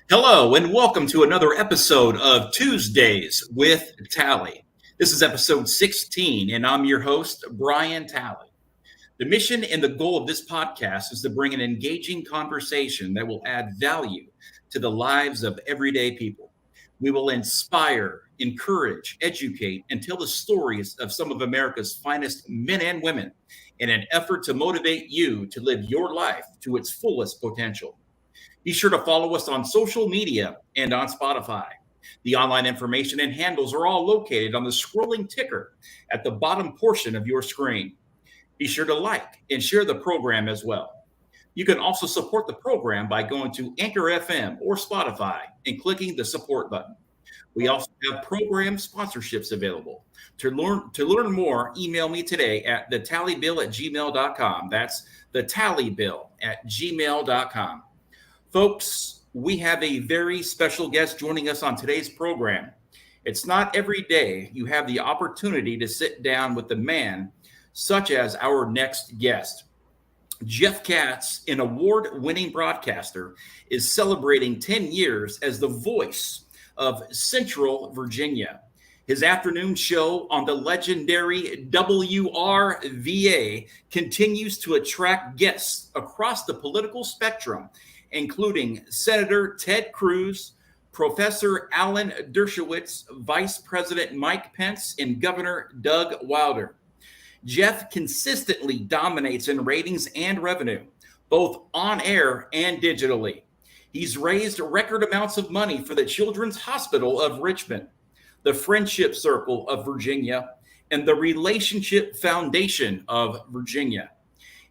Hello, and welcome to another episode of Tuesdays with Tally. This is episode 16, and I'm your host, Brian Tally. The mission and the goal of this podcast is to bring an engaging conversation that will add value to the lives of everyday people. We will inspire, encourage, educate, and tell the stories of some of America's finest men and women in an effort to motivate you to live your life to its fullest potential. Be sure to follow us on social media and on Spotify. The online information and handles are all located on the scrolling ticker at the bottom portion of your screen. Be sure to like and share the program as well. You can also support the program by going to Anchor FM or Spotify and clicking the support button. We also have program sponsorships available. To learn more, email me today at thetallybill@gmail.com. That's thetallybill@gmail.com. Folks, we have a very special guest joining us on today's program. It's not every day you have the opportunity to sit down with a man such as our next guest. Jeff Katz, an award-winning broadcaster, is celebrating 10 years as the voice of Central Virginia. His afternoon show on the legendary WRVA continues to attract guests across the political spectrum, including Senator Ted Cruz, Professor Alan Dershowitz, Vice President Mike Pence, and Governor Doug Wilder. Jeff consistently dominates in ratings and revenue, both on air and digitally. He's raised record amounts of money for the Children's Hospital of Richmond, the Friendship Circle of Virginia, and the Relationship Foundation of Virginia.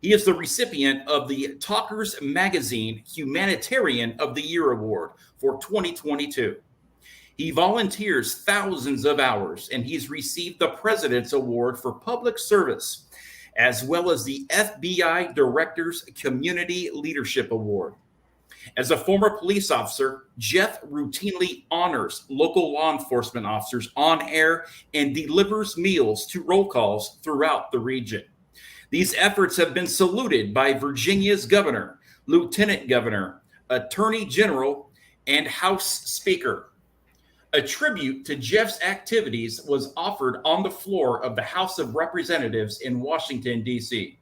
He is the recipient of the TALKERS Magazine Humanitarian of the Year Award for 2022. He volunteers thousands of hours, and he's received the President's Award for Public Service, as well as the FBI Director's Community Leadership Award. As a former police officer, Jeff routinely honors local law enforcement officers on air and delivers meals to roll calls throughout the region. These efforts have been saluted by Virginia's governor, lieutenant governor, attorney general, and House Speaker. A tribute to Jeff's activities was offered on the floor of the House of Representatives in Washington, D.C.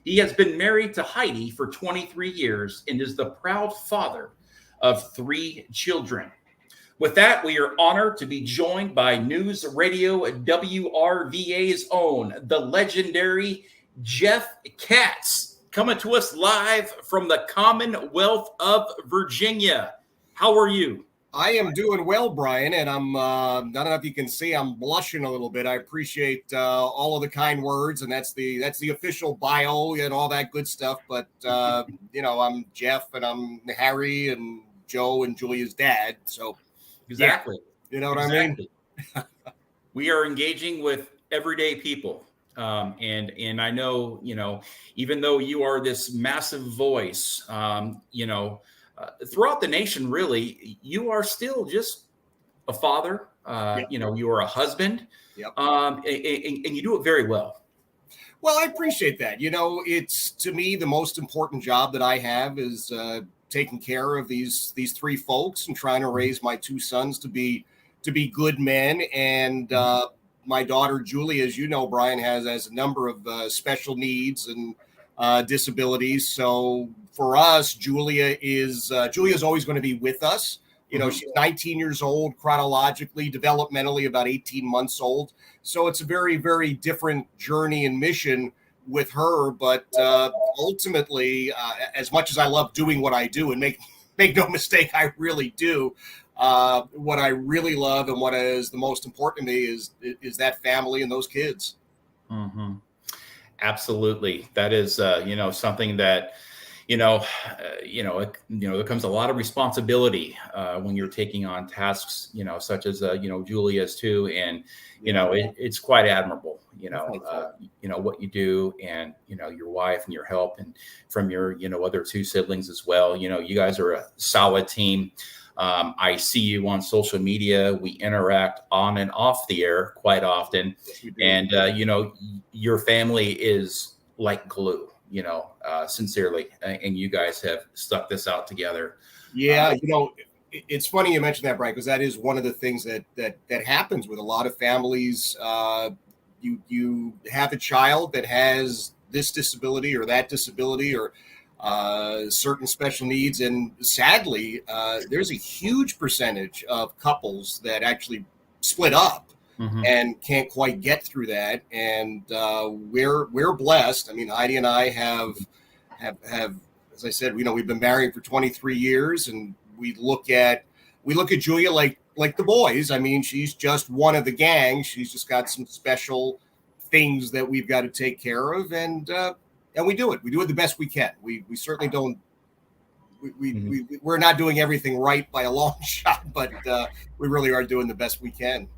He has been married to Heidi for 23 years and is the proud father of 3 children. With that, we are honored to be joined by News Radio WRVA's own, the legendary Jeff Katz, coming to us live from the Commonwealth of Virginia. How are you? I am doing well, Brian, and I'm I don't know if you can see, I'm blushing a little bit. I appreciate all of the kind words, and that's the official bio and all that good stuff. But I'm Jeff, and I'm Harry and Joe and Julia's dad. So exactly, yeah, you know what I mean. We are engaging with everyday people. And I know, even though you are this massive voice, throughout the nation, really, you are still just a father. Yep. You are a husband. Yep. And you do it very well. Well, I appreciate that. It's, to me, the most important job that I have is taking care of these 3 folks and trying to raise my 2 sons to be good men. And my daughter, Julia, as you know, Brian, has a number of special needs and disabilities. So for us, Julia is always going to be with us. She's 19 years old, chronologically, developmentally about 18 months old. So it's a very, very different journey and mission with her. But ultimately, as much as I love doing what I do, and make no mistake, I really do. What I really love and what is the most important to me is that family and those kids. Mm-hmm. Absolutely. That is, something that, there comes a lot of responsibility when you're taking on tasks, such as, Julia's too. And, it's quite admirable, what you do, and, your wife and your help, and from your, other 2 siblings as well. You guys are a solid team. I see you on social media. We interact on and off the air quite often. And, your family is like glue, sincerely. And you guys have stuck this out together. Yeah. it's funny you mentioned that, Brian, because that is one of the things that happens with a lot of families. You have a child that has this disability or that disability or certain special needs, and sadly, there's a huge percentage of couples that actually split up and can't quite get through that. And we're blessed. I mean, Heidi and I have, as I said, we've been married for 23 years, and we look at Julia like the boys. I mean, she's just one of the gang. She's just got some special things that we've got to take care of, and we do it. We do it the best we can. We certainly don't. We're not doing everything right by a long shot, but we really are doing the best we can.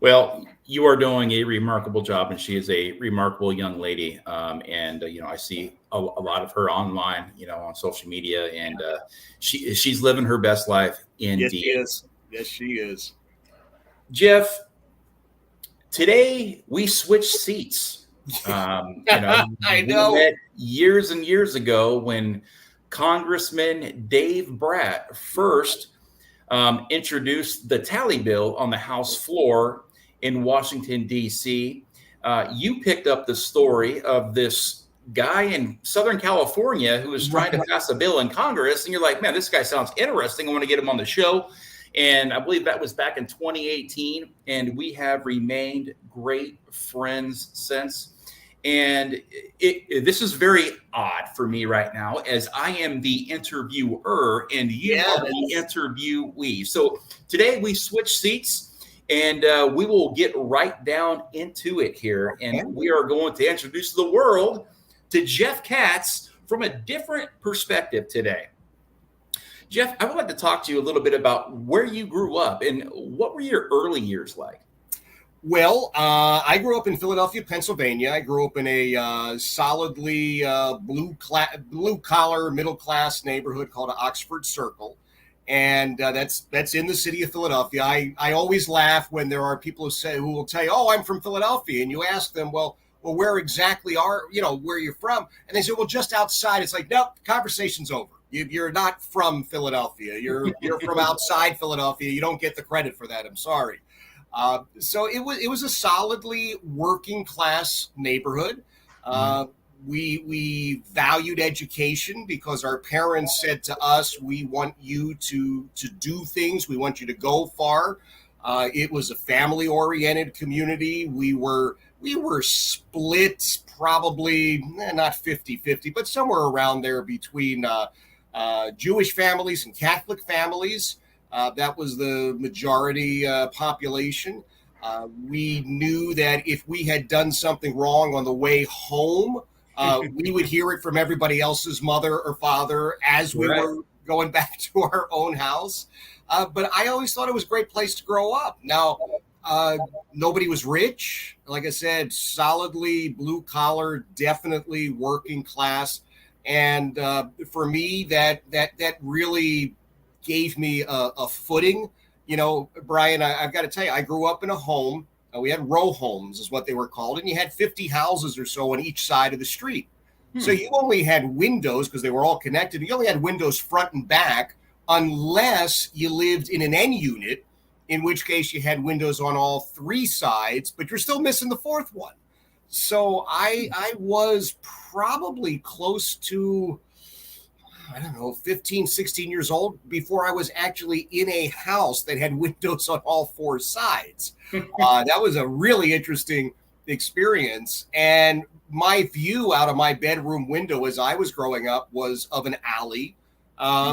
Well, you are doing a remarkable job, and she is a remarkable young lady. And I see a lot of her online, on social media, and she's living her best life indeed. Yes, she is. Yes, she is. Jeff, today we switched seats. I know. We met years and years ago when Congressman Dave Bratt first introduced the tally bill on the House floor in Washington, D.C. You picked up the story of this guy in Southern California who was trying to pass a bill in Congress. And you're like, man, this guy sounds interesting. I want to get him on the show. And I believe that was back in 2018. And we have remained great friends since. And this is very odd for me right now, as I am the interviewer and you are the interviewee. So today we switch seats. And we will get right down into it here. And we are going to introduce the world to Jeff Katz from a different perspective today. Jeff, I would like to talk to you a little bit about where you grew up and what were your early years like? Well, I grew up in Philadelphia, Pennsylvania. I grew up in a solidly blue-collar, middle-class neighborhood called Oxford Circle. And that's in the city of Philadelphia. I always laugh when there are people who will tell you, "Oh, I'm from Philadelphia," and you ask them, "Well, where exactly where you're from?" And they say, "Well, just outside." It's like, no, conversation's over. You're not from Philadelphia. You're from outside Philadelphia. You don't get the credit for that. I'm sorry. So it was a solidly working class neighborhood. We valued education because our parents said to us, "We want you to do things. We want you to go far." It was a family-oriented community. We were split probably not 50-50, but somewhere around there between Jewish families and Catholic families. That was the majority population. We knew that if we had done something wrong on the way home, we would hear it from everybody else's mother or father as we were going back to our own house. But I always thought it was a great place to grow up. Now, nobody was rich. Like I said, solidly blue collar, definitely working class. And for me, that really gave me a footing. Brian, I've got to tell you, I grew up in a home. We had row homes is what they were called. And you had 50 houses or so on each side of the street. So you only had windows because they were all connected. You only had windows front and back unless you lived in an N unit, in which case you had windows on all three sides, but you're still missing the fourth one. So I was probably close to, 15, 16 years old before I was actually in a house that had windows on all four sides. That was a really interesting experience. And my view out of my bedroom window as I was growing up was of an alley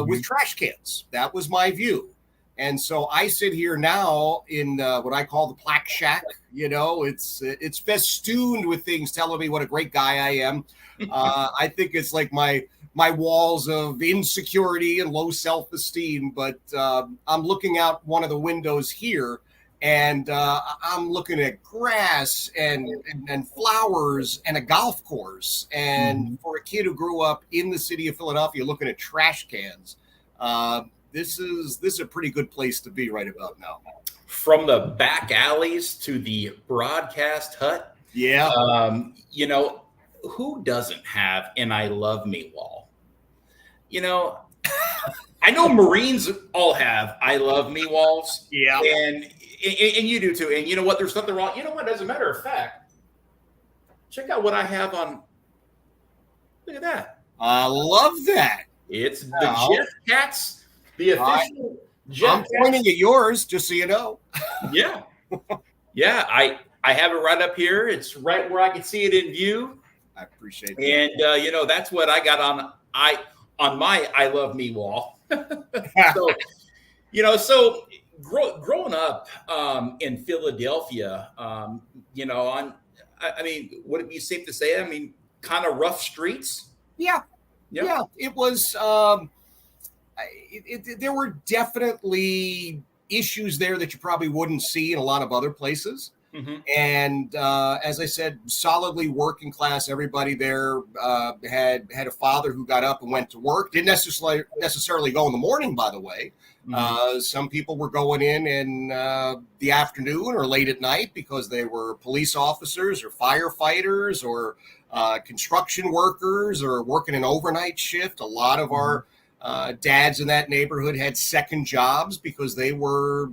with trash cans. That was my view. And so I sit here now in what I call the plaque shack. It's festooned with things telling me what a great guy I am. I think it's like my walls of insecurity and low self-esteem. But I'm looking out one of the windows here, and I'm looking at grass and flowers and a golf course. And for a kid who grew up in the city of Philadelphia looking at trash cans, this is a pretty good place to be right about now. From the back alleys to the broadcast hut. Yeah. Who doesn't have an I love me wall? I know Marines all have "I love me" walls. Yeah. And you do too. And you know what? There's nothing wrong. You know what? As a matter of fact, check out what I have on. Look at that. I love that. It's the Jeff Katz, the official Jeff I'm pointing at yours, just so you know. Yeah. Yeah. I have it right up here. It's right where I can see it in view. I appreciate that. And you know, that's what I got on my "I love me" wall. So, you know, so growing up in Philadelphia, you know, I mean, would it be safe to say, I mean, kind of rough streets? Yeah. It was. There were definitely issues there that you probably wouldn't see in a lot of other places. Mm-hmm. And as I said, solidly working class. Everybody there had a father who got up and went to work. Didn't necessarily go in the morning, by the way. Mm-hmm. Some people were going in the afternoon or late at night because they were police officers or firefighters or construction workers or working an overnight shift. A lot of our dads in that neighborhood had second jobs because they were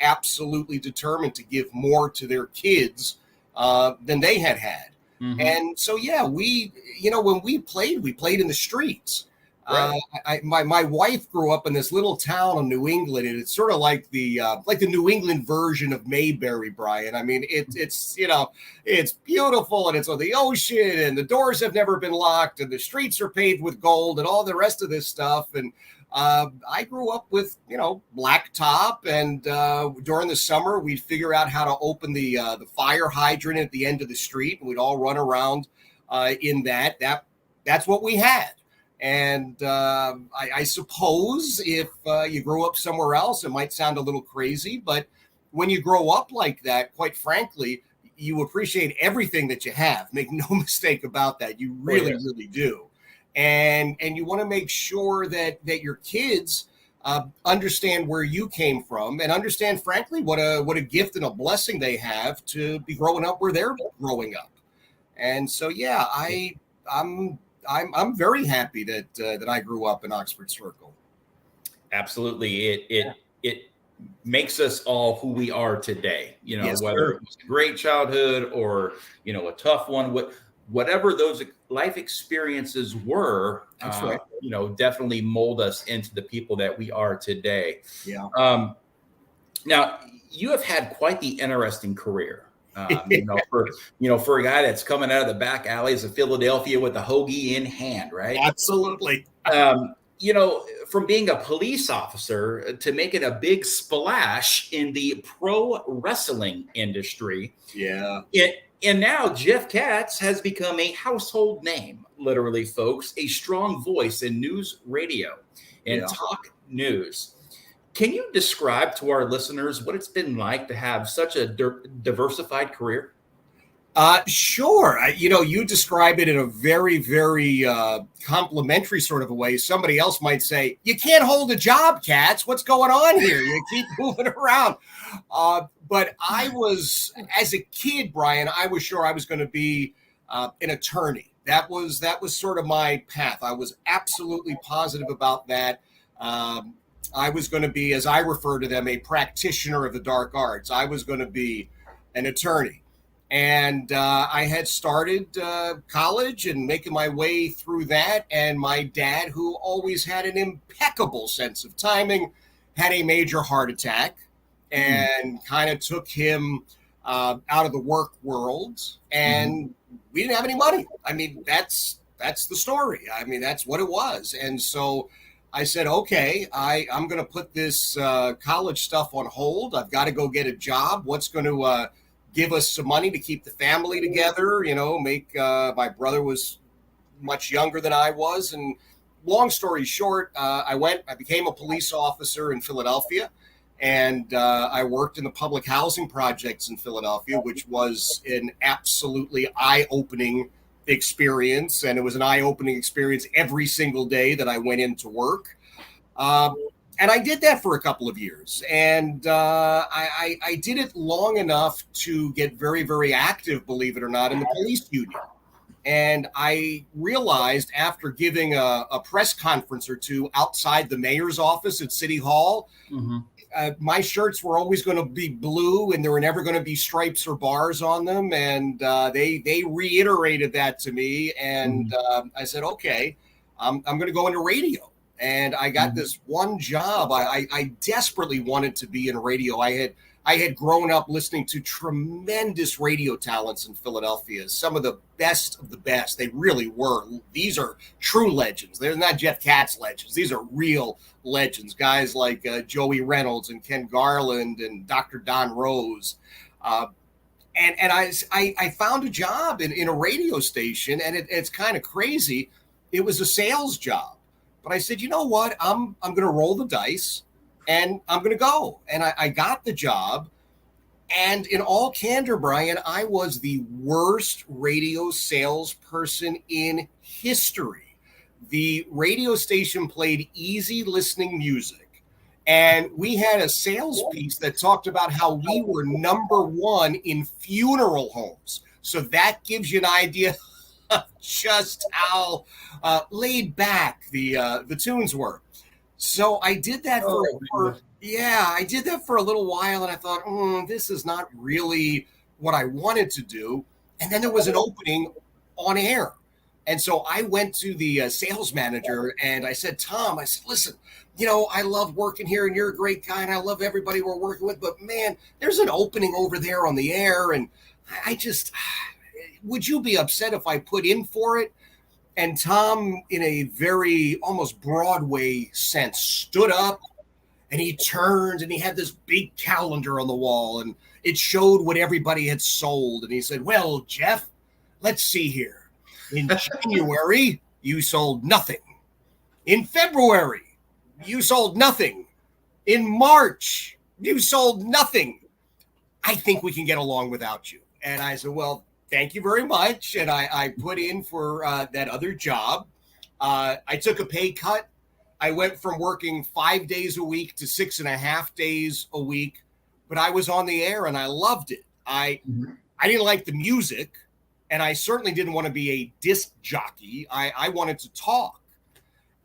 absolutely determined to give more to their kids than they had. Mm-hmm. And so, yeah, when we played in the streets. Right. My wife grew up in this little town in New England, and it's sort of like the New England version of Mayberry, Brian. I mean, it's it's beautiful, and it's on the ocean, and the doors have never been locked, and the streets are paved with gold, and all the rest of this stuff. And I grew up with blacktop, and during the summer we'd figure out how to open the fire hydrant at the end of the street, and we'd all run around in that. That's what we had. And I suppose if you grew up somewhere else, it might sound a little crazy, but when you grow up like that, quite frankly, you appreciate everything that you have. Make no mistake about that. You really, really do. And you want to make sure that your kids understand where you came from and understand, frankly, what a gift and a blessing they have to be growing up where they're growing up. And so, yeah, I'm very happy that I grew up in Oxford Circle. Absolutely. It makes us all who we are today, Yes, whether sir. it was a great childhood or, a tough one, whatever those life experiences were, That's right. Definitely mold us into the people that we are today. Yeah. Now you have had quite the interesting career. For a guy that's coming out of the back alleys of Philadelphia with a hoagie in hand, right? Absolutely. From being a police officer to making a big splash in the pro wrestling industry. Yeah. And now Jeff Katz has become a household name, literally, folks, a strong voice in news radio and talk news. Can you describe to our listeners what it's been like to have such a diversified career? Sure. You describe it in a very, very complimentary sort of a way. Somebody else might say, "You can't hold a job, Katz. What's going on here? You keep moving around." But I was, as a kid, Brian, I was sure I was going to be an attorney. That was sort of my path. I was absolutely positive about that. I was going to be, as I refer to them, a practitioner of the dark arts. I was going to be an attorney. And I had started college and making my way through that. And my dad, who always had an impeccable sense of timing, had a major heart attack and kind of took him out of the work world. And we didn't have any money. I mean, that's the story. I mean, that's what it was. And so I said, okay, I'm going to put this college stuff on hold. I've got to go get a job. What's going to give us some money to keep the family together? My brother was much younger than I was. And long story short, I became a police officer in Philadelphia. And I worked in the public housing projects in Philadelphia, which was an absolutely eye-opening experience. And it was an eye-opening experience every single day that I went into work. And I did that for a couple of years. And I did it long enough to get very, very active, believe it or not, in the police union. And I realized after giving a press conference or two outside the mayor's office at City Hall, my shirts were always going to be blue and there were never going to be stripes or bars on them. And they reiterated that to me. And I said, okay, I'm going to go into radio. And I got this one job. I desperately wanted to be in radio. I had grown up listening to tremendous radio talents in Philadelphia, some of the best of the best. They really were. These are true legends. They're not Jeff Katz legends. These are real legends, guys like Joey Reynolds and Ken Garland and Dr. Don Rose. And I found a job in a radio station, and it's kind of crazy. It was a sales job. But I said, you know what? I'm going to roll the dice. And I'm going to go. And I got the job. And in all candor, Brian, I was the worst radio salesperson in history. The radio station played easy listening music. And we had a sales piece that talked about how we were number one in funeral homes. So that gives you an idea of just how laid back the tunes were. So I did that I did that for a little while, and I thought, this is not really what I wanted to do. And then there was an opening on air. And so I went to the sales manager and I said, Tom, I said, listen, I love working here and you're a great guy and I love everybody we're working with, but man, there's an opening over there on the air. And would you be upset if I put in for it? And Tom, in a very almost Broadway sense, stood up and he turned and he had this big calendar on the wall and it showed what everybody had sold. And he said, well, Jeff, let's see here. In January, you sold nothing. In February, you sold nothing. In March, you sold nothing. I think we can get along without you. And I said, well, thank you very much. And I put in for that other job. I took a pay cut. I went from working 5 days a week to 6.5 days a week, but I was on the air and I loved it. I didn't like the music, and I certainly didn't want to be a disc jockey. I wanted to talk.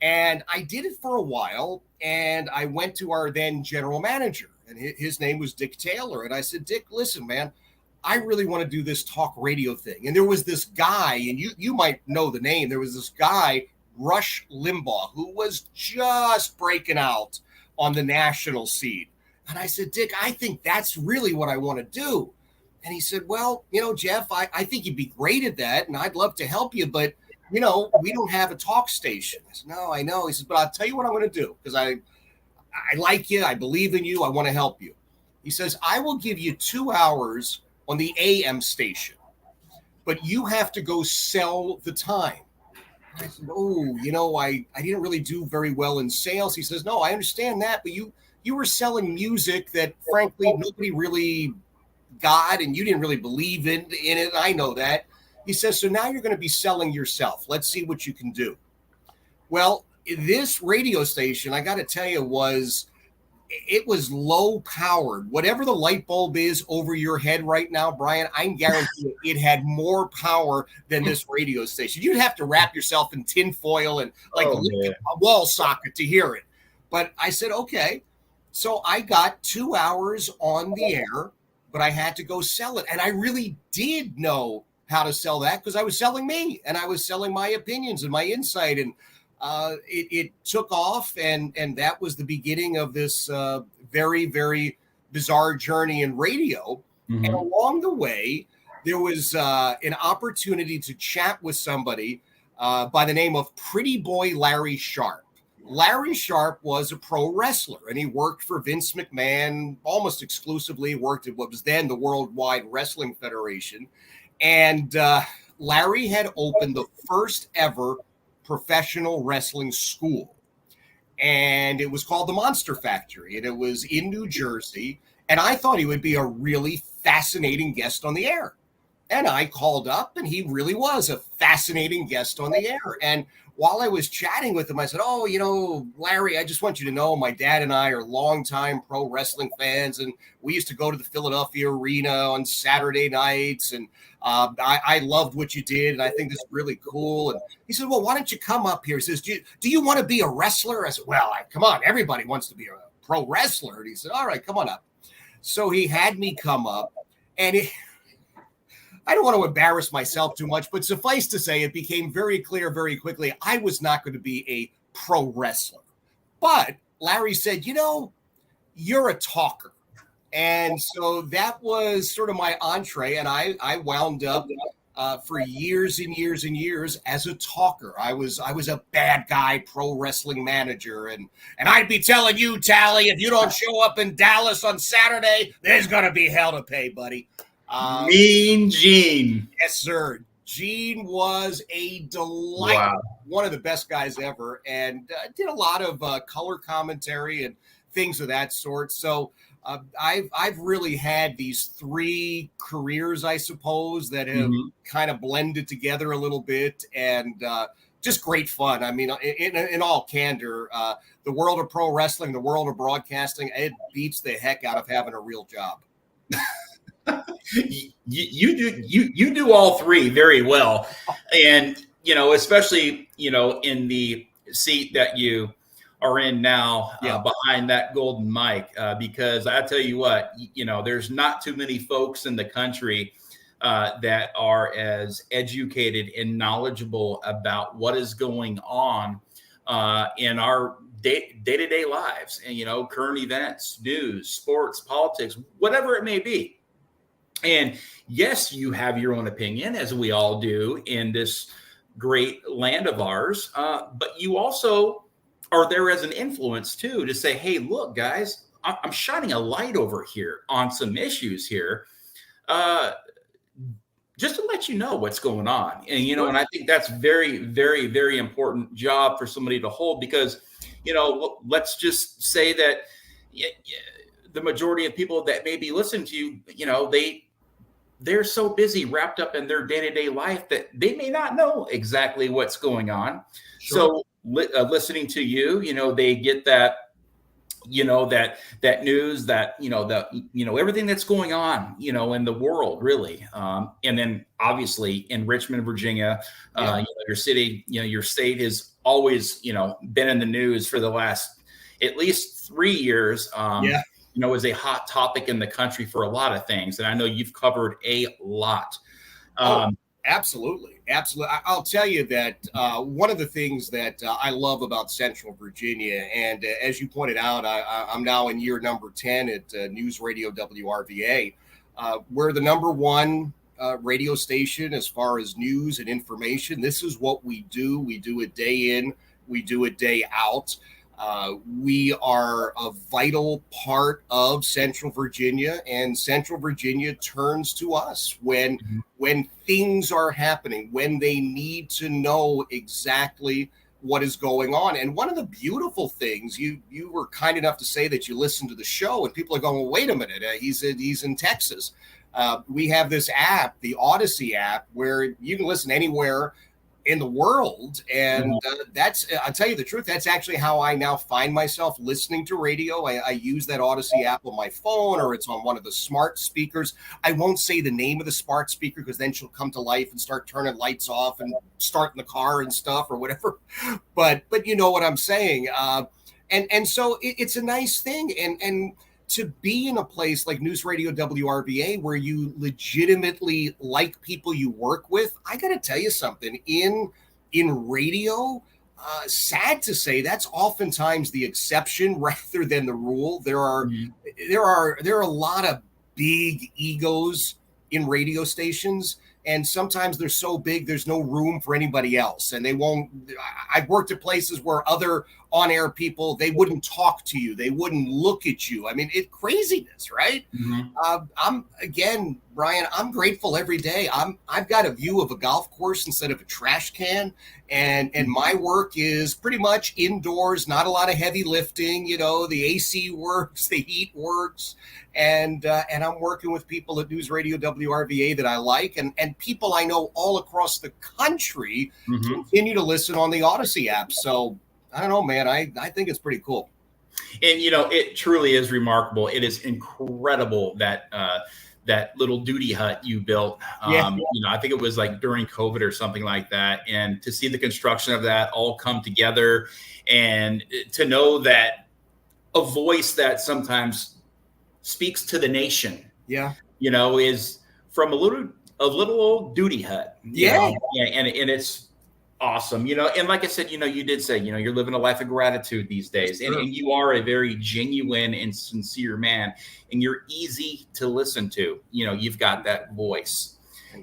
And I did it for a while, and I went to our then general manager, and his name was Dick Taylor. And I said, Dick, listen, man, I really want to do this talk radio thing. And there was this guy, and you might know the name. There was this guy, Rush Limbaugh, who was just breaking out on the national scene. And I said, Dick, I think that's really what I want to do. And he said, well, Jeff, I think you'd be great at that. And I'd love to help you. But, we don't have a talk station. I said, no, I know. He said, but I'll tell you what I'm going to do, because I like you. I believe in you. I want to help you. He says, I will give you 2 hours on the AM station, but you have to go sell the time. I said, I didn't really do very well in sales. He says, no, I understand that, but you were selling music that frankly nobody really got, and you didn't really believe in it. I know that. He says, so now you're going to be selling yourself. Let's see what you can do. Well, this radio station, I got to tell you, was low powered. Whatever the light bulb is over your head right now, Brian, I can guarantee it had more power than this radio station. You'd have to wrap yourself in tin foil and a wall socket to hear it. But I said, okay. So I got 2 hours on the air, but I had to go sell it. And I really did know how to sell that, because I was selling me and I was selling my opinions and my insight. And it took off, and that was the beginning of this very, very bizarre journey in radio. And along the way, there was an opportunity to chat with somebody by the name of Pretty Boy Larry Sharp. Larry Sharp was a pro wrestler, and he worked for Vince McMahon almost exclusively, worked at what was then the Worldwide Wrestling Federation. And Larry had opened the first ever professional wrestling school, and it was called the Monster Factory, and it was in New Jersey. And I thought he would be a really fascinating guest on the air. And I called up, and he really was a fascinating guest on the air. And while I was chatting with him, I said, "Oh, Larry, I just want you to know my dad and I are longtime pro wrestling fans, and we used to go to the Philadelphia Arena on Saturday nights, and I loved what you did, and I think this is really cool." And he said, "Well, why don't you come up here?" He says, "Do you want to be a wrestler?" I said, "Well, come on, everybody wants to be a pro wrestler." And he said, "All right, come on up." So he had me come up, and I don't want to embarrass myself too much, but suffice to say, it became very clear very quickly I was not going to be a pro wrestler. But Larry said, "You're a talker." And so that was sort of my entree, and I wound up for years and years and years as a talker. I was a bad guy pro wrestling manager, and I'd be telling you, Tally, if you don't show up in Dallas on Saturday, there's going to be hell to pay, buddy. Mean Gene. Yes, sir. Gene was a delight. Wow. One of the best guys ever, and did a lot of color commentary and things of that sort. So I've really had these three careers, I suppose, that have kind of blended together a little bit, and just great fun. I mean, in all candor, the world of pro wrestling, the world of broadcasting, it beats the heck out of having a real job. You do all three very well, and especially in the seat that you are in now, behind that golden mic, because I tell you what, there's not too many folks in the country that are as educated and knowledgeable about what is going on in our day-to-day lives, and current events, news, sports, politics, whatever it may be. And yes, you have your own opinion, as we all do in this great land of ours. But you also are there as an influence too, to say, "Hey, look, guys, I'm shining a light over here on some issues here, just to let you know what's going on." And and I think that's very, very, very important job for somebody to hold, because let's just say that the majority of people that may be listening to you, they're so busy, wrapped up in their day-to-day life, that they may not know exactly what's going on. Sure. So listening to you, they get that, that news, that, everything that's going on, in the world, really. And then obviously in Richmond, Virginia, your city, your state has always, been in the news for the last at least 3 years. Is a hot topic in the country for a lot of things. And I know you've covered a lot. Absolutely. Absolutely. I'll tell you that one of the things that I love about Central Virginia, and as you pointed out, I'm now in year number 10 at News Radio WRVA. We're the number one radio station as far as news and information. This is what we do. We do it day in, we do it day out. We are a vital part of Central Virginia, and Central Virginia turns to us when things are happening, when they need to know exactly what is going on. And one of the beautiful things, you were kind enough to say that you listened to the show, and people are going, "Well, wait a minute, he's in Texas." We have this app, the Odyssey app, where you can listen anywhere in the world. And that's, I'll tell you the truth, that's actually how I now find myself listening to radio. I use that Odyssey app on my phone, or it's on one of the smart speakers. I won't say the name of the smart speaker, because then she'll come to life and start turning lights off and starting the car and stuff or whatever. But you know what I'm saying. And so it's a nice thing. And to be in a place like News Radio WRVA, where you legitimately like people you work with, I got to tell you something. In radio, sad to say, that's oftentimes the exception rather than the rule. There are a lot of big egos in radio stations, and sometimes they're so big there's no room for anybody else, and they won't. I've worked at places where other on-air people, they wouldn't talk to you. They wouldn't look at you. I mean, it's craziness, right? Brian, I'm grateful every day. I've got a view of a golf course instead of a trash can. And my work is pretty much indoors, not a lot of heavy lifting. You know, the AC works, the heat works. And I'm working with people at News Radio WRVA that I like, and people I know all across the country continue to listen on the Odyssey app. So I don't know, man. I think it's pretty cool. And, you know, it truly is remarkable. It is incredible that that little duty hut you built. You know, I think it was like during COVID or something like that. And to see the construction of that all come together, and to know that a voice that sometimes speaks to the nation, you know, is from a little old duty hut. You know? And it's awesome, you know. And like I said, you know, you did say, you know, you're living a life of gratitude these days, and you are a very genuine and sincere man, and you're easy to listen to. You know, you've got that voice.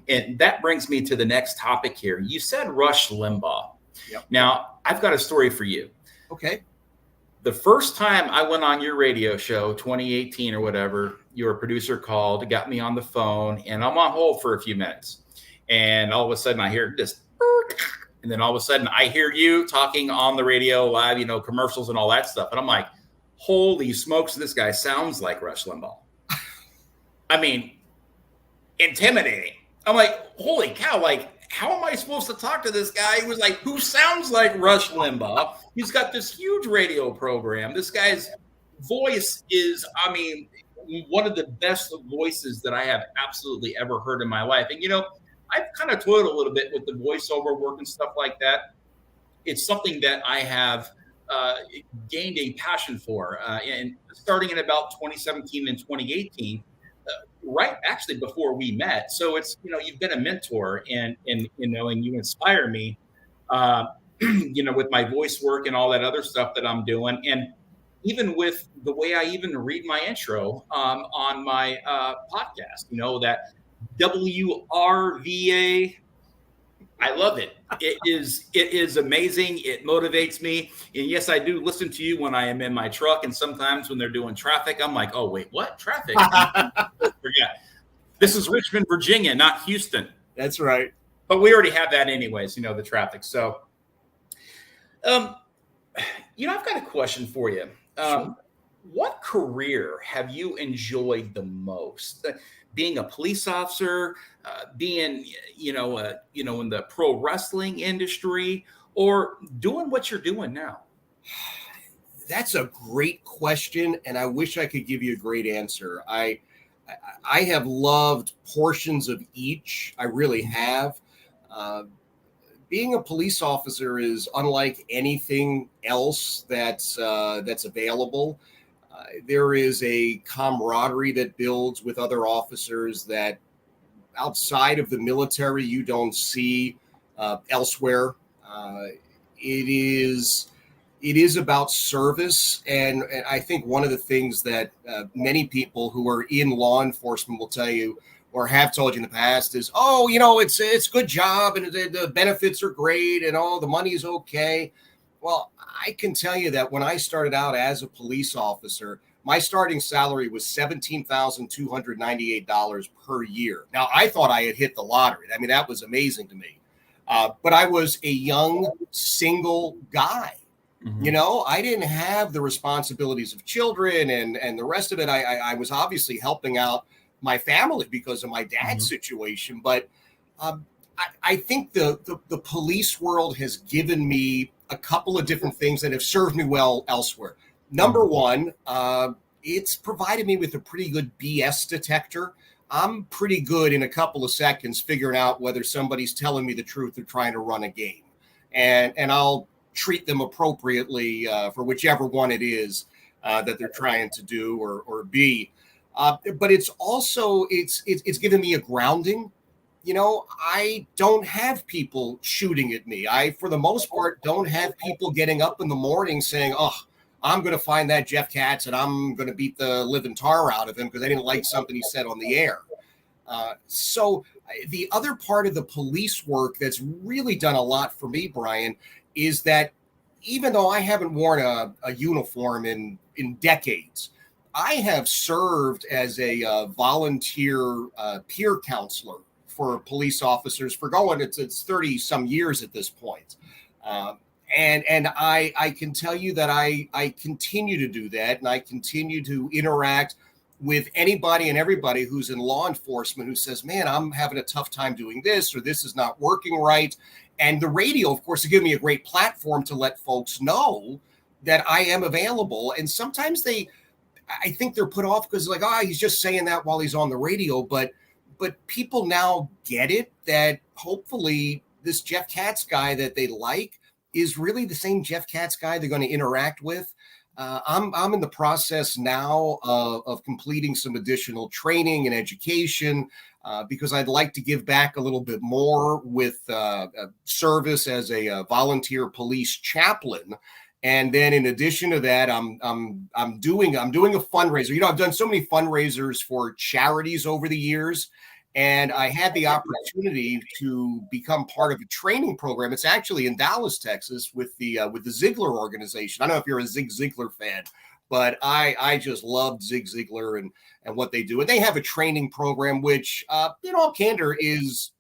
And that brings me to the next topic here. You said Rush Limbaugh. Now, I've got a story for you. Okay. The first time I went on your radio show, 2018 or whatever, your producer called, got me on the phone, and I'm on hold for a few minutes. And all of a sudden I hear this, and then all of a sudden I hear you talking on the radio live, you know, commercials and all that stuff. And I'm like, holy smokes, this guy sounds like Rush Limbaugh. I mean, intimidating. I'm like, holy cow, like, how am I supposed to talk to this guy who sounds like Rush Limbaugh? He's got this huge radio program. This guy's voice is, I mean, one of the best voices that I have absolutely ever heard in my life. And, you know, I've kind of toyed a little bit with the voiceover work and stuff like that. It's something that I have gained a passion for. And starting in about 2017 and 2018, right actually before we met. So it's, you know, you've been a mentor, and you know, and you inspire me, you know, with my voice work and all that other stuff that I'm doing. And even with the way I even read my intro on my podcast, you know, that WRVA, I love it. It is amazing. It motivates me. And yes, I do listen to you when I am in my truck. And sometimes when they're doing traffic, I'm like, oh, wait, what? Traffic? Forget. This is Richmond, Virginia, not Houston. That's right. But we already have that anyways, you know, the traffic. So, you know, I've got a question for you. Sure. What career have you enjoyed the most? Being a police officer, being, you know, in the pro wrestling industry, or doing what you're doing now? That's a great question, and I wish I could give you a great answer. I have loved portions of each. I really have. Being a police officer is unlike anything else that's available. There is a camaraderie that builds with other officers that outside of the military you don't see elsewhere. It is about service, and I think one of the things that many people who are in law enforcement will tell you, or have told you in the past, is, oh, you know, it's a good job, and the benefits are great, and the money is okay. Well, I can tell you that when I started out as a police officer, my starting salary was $17,298 per year. Now, I thought I had hit the lottery. I mean, that was amazing to me. But I was a young, single guy. Mm-hmm. You know, I didn't have the responsibilities of children and the rest of it. I was obviously helping out my family because of my dad's situation. But I think the police world has given me a couple of different things that have served me well elsewhere. Number one, it's provided me with a pretty good BS detector. I'm pretty good in a couple of seconds figuring out whether somebody's telling me the truth or trying to run a game. And I'll treat them appropriately for whichever one it is that they're trying to do or be. But it's also, it's given me a grounding. You know, I don't have people shooting at me. I, for the most part, don't have people getting up in the morning saying, oh, I'm going to find that Jeff Katz and I'm going to beat the living tar out of him because I didn't like something he said on the air. So the other part of the police work that's really done a lot for me, Brian, is that even though I haven't worn a uniform in decades, I have served as a volunteer peer counselor for police officers for it's 30 some years at this point. And I can tell you that I continue to do that, and I continue to interact with anybody and everybody who's in law enforcement who says, man, I'm having a tough time doing this, or this is not working right. And the radio, of course, has given me a great platform to let folks know that I am available. And sometimes I think they're put off because like, he's just saying that while he's on the radio. But people now get it, that hopefully this Jeff Katz guy that they like is really the same Jeff Katz guy they're going to interact with. I'm in the process now of completing some additional training and education because I'd like to give back a little bit more with service as a volunteer police chaplain. And then in addition to that, I'm doing a fundraiser. You know, I've done so many fundraisers for charities over the years. And I had the opportunity to become part of a training program. It's actually in Dallas, Texas, with the Ziglar organization. I don't know if you're a Zig Ziglar fan, but I just loved Zig Ziglar and what they do. And they have a training program, which, in all candor, it's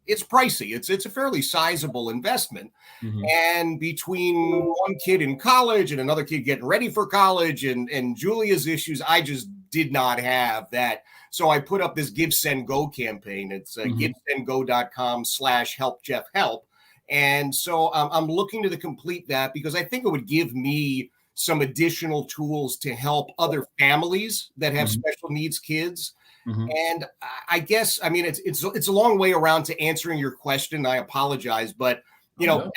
pricey. It's a fairly sizable investment. Mm-hmm. And between one kid in college and another kid getting ready for college and Julia's issues, I just did not have that. So I put up this Give, Send, Go campaign. It's givesendgo.com/helpjeffhelp. And so I'm looking to complete that because I think it would give me some additional tools to help other families that have special needs kids. Mm-hmm. And I guess, I mean, it's a long way around to answering your question. I apologize, but you know,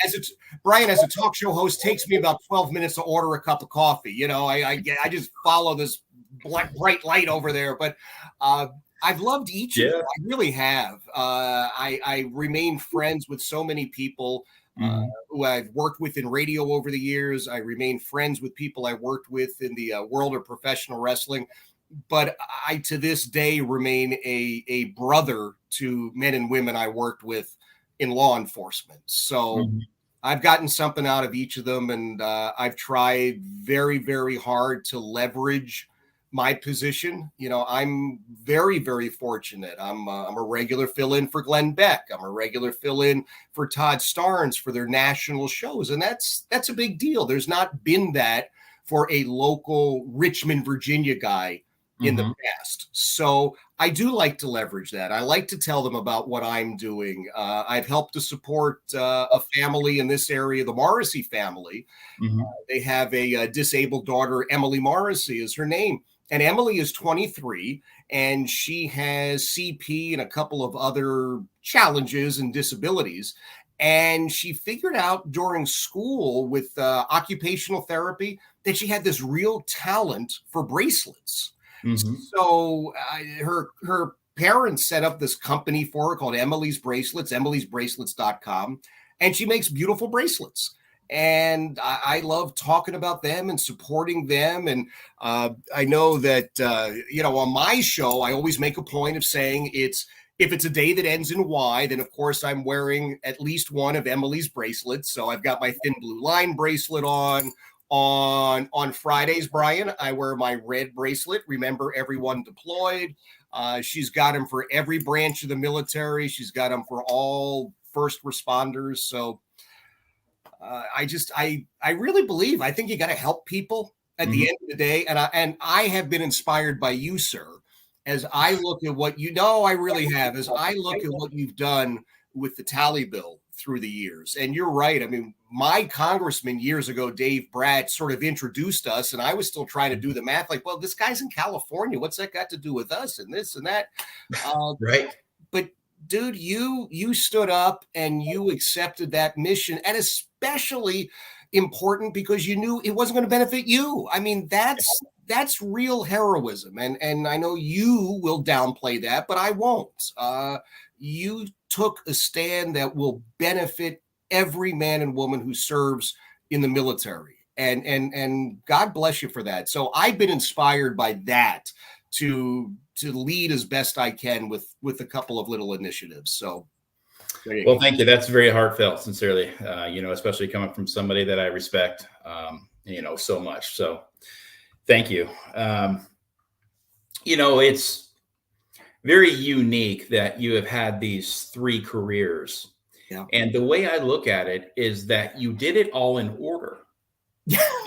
Brian, as a talk show host, takes me about 12 minutes to order a cup of coffee. You know, I just follow this bright light over there, but I've loved each of them. I really have. I remain friends with so many people who I've worked with in radio over the years. I remain friends with people I worked with in the world of professional wrestling. But I, to this day, remain a brother to men and women I worked with in law enforcement. So I've gotten something out of each of them, and I've tried very, very hard to leverage my position. You know, I'm very, very fortunate. I'm a regular fill-in for Glenn Beck. I'm a regular fill-in for Todd Starnes for their national shows, and that's a big deal. There's not been that for a local Richmond, Virginia guy in the past. So I do like to leverage that. I like to tell them about what I'm doing. I've helped to support a family in this area, the Morrissey family. They have a disabled daughter, Emily Morrissey is her name. And Emily is 23, and she has CP and a couple of other challenges and disabilities. And she figured out during school with occupational therapy that she had this real talent for bracelets. So her parents set up this company for her called Emily's Bracelets, emilysbracelets.com, and she makes beautiful bracelets. And I love talking about them and supporting them. And I know that, you know, on my show, I always make a point of saying if it's a day that ends in Y, then of course I'm wearing at least one of Emily's bracelets. So I've got my thin blue line bracelet on. On Fridays, Brian, I wear my red bracelet. Remember everyone deployed. She's got them for every branch of the military. She's got them for all first responders. So I really believe, I think you got to help people at the end of the day. And I have been inspired by you, sir, as I look at what I really have, as I look at what you've done with the tally bill through the years. And you're right. I mean, my congressman years ago, Dave Bratt, sort of introduced us, and I was still trying to do the math. Like, well, this guy's in California. What's that got to do with us and this and that? Right. But dude, you stood up and you accepted that mission, and especially important because you knew it wasn't going to benefit you. I mean, that's real heroism. And I know you will downplay that, but I won't. You took a stand that will benefit every man and woman who serves in the military. And God bless you for that. So I've been inspired by that to lead as best I can with a couple of little initiatives. So Well, thank you. That's very heartfelt, sincerely, especially coming from somebody that I respect, so much. So thank you. It's very unique that you have had these 3 careers. Yeah. And the way I look at it is that you did it all in order.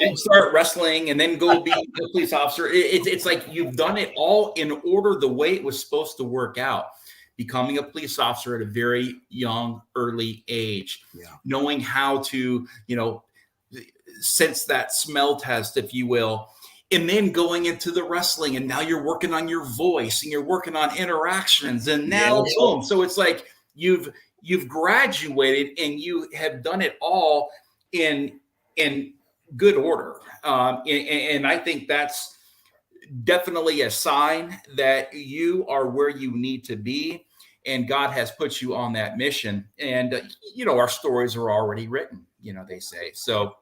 And start wrestling and then go be a police officer. It's like you've done it all in order, the way it was supposed to work out. Becoming a police officer at a very young, early age, knowing how to, sense that smell test, if you will, and then going into the wrestling. And now you're working on your voice and you're working on interactions. And now, boom. So it's like you've graduated and you have done it all in good order. And I think that's definitely a sign that you are where you need to be, and God has put you on that mission. And our stories are already written, they say. So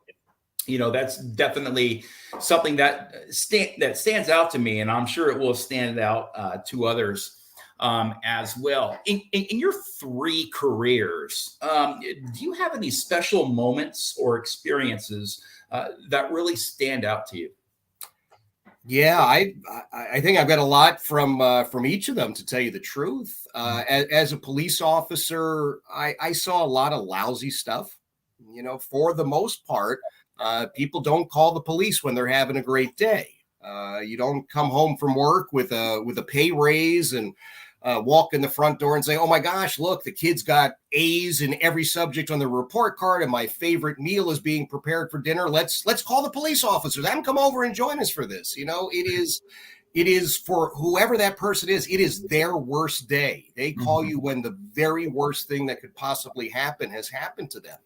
that's definitely something that stands out to me, and I'm sure it will stand out to others as well. In your 3 careers, do you have any special moments or experiences that really stand out to you? Yeah, I think I've got a lot from each of them, to tell you the truth. As a police officer, I saw a lot of lousy stuff. For the most part, people don't call the police when they're having a great day. You don't come home from work with a pay raise and walk in the front door and say, "Oh my gosh, look, the kids got A's in every subject on the report card, and my favorite meal is being prepared for dinner. Let's call the police officers. Have them come over and join us for this." It is for whoever that person is. It is their worst day. They call you when the very worst thing that could possibly happen has happened to them.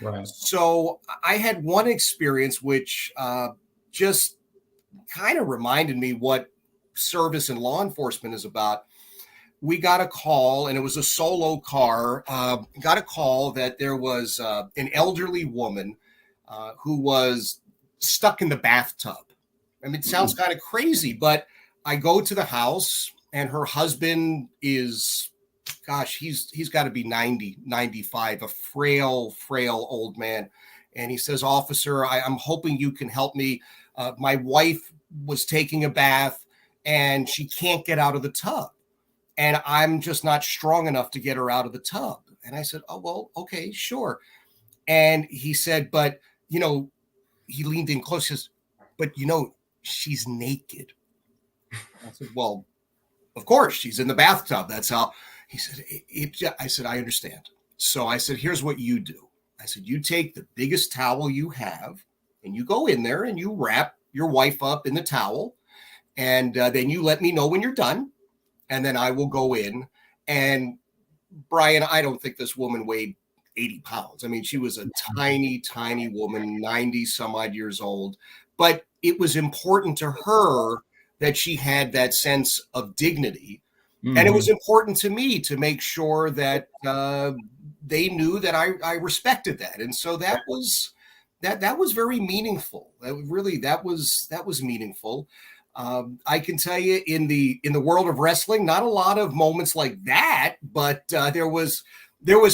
Right. So I had one experience which just kind of reminded me what service and law enforcement is about. We got a call, and it was a solo car. Got a call that there was an elderly woman who was stuck in the bathtub. I mean, it sounds kind of crazy, but I go to the house, and her husband is, gosh, he's got to be 90, 95, a frail old man. And he says, "Officer, I'm hoping you can help me. My wife was taking a bath, and she can't get out of the tub. And I'm just not strong enough to get her out of the tub." And I said, "Oh, well, okay, sure." And he said, "But, he leaned in close, says, but, she's naked." I said, "Well, of course, she's in the bathtub. That's how." He said, I said, "I understand." So I said, "Here's what you do." I said, "You take the biggest towel you have, and you go in there and you wrap your wife up in the towel. And then you let me know when you're done. And then I will go in." And Brian, I don't think this woman weighed 80 pounds. I mean, she was a tiny, tiny woman, 90 some odd years old. But it was important to her that she had that sense of dignity. Mm-hmm. And it was important to me to make sure that they knew that I respected that. And so that was very meaningful. That was meaningful. I can tell you in the world of wrestling, not a lot of moments like that, but there was